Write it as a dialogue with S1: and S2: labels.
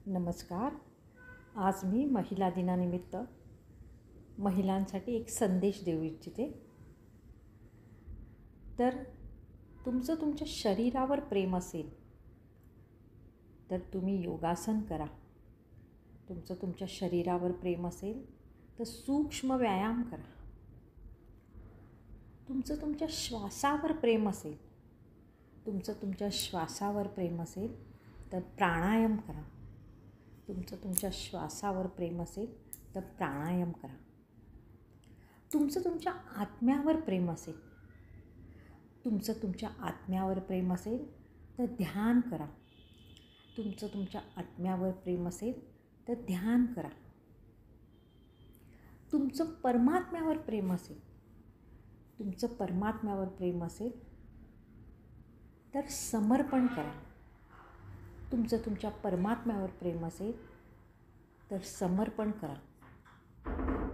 S1: नमस्कार. आज मी महिला दिनानिमित्त महिलांसाठी एक संदेश देऊ इच्छिते. तर तुमचं तुमच्या शरीरावर प्रेम असेल तर तुम्ही योगासन करा. तुमचं तुमच्या शरीरावर प्रेम असेल तर सूक्ष्म व्यायाम करा. तुमचं तुमच्या श्वासावर प्रेम असेल, तुमचं तुमच्या श्वासावर प्रेम असेल तर प्राणायाम करा. तुमचं तुमच्या श्वासावर प्रेम असेल तर प्राणायाम करा. तुमचं तुमच्या आत्म्यावर प्रेम असेल, तुमचं तुमच्या आत्म्यावर प्रेम असेल तर ध्यान करा. तुमचं तुमच्या आत्म्यावर प्रेम असेल तर ध्यान करा. तुमचं परमात्म्यावर प्रेम असेल, तुमचं परमात्म्यावर प्रेम असेल तर समर्पण करा. तुमचं तुमच्या परमात्म्यावर प्रेम असेल तर समर्पण करा.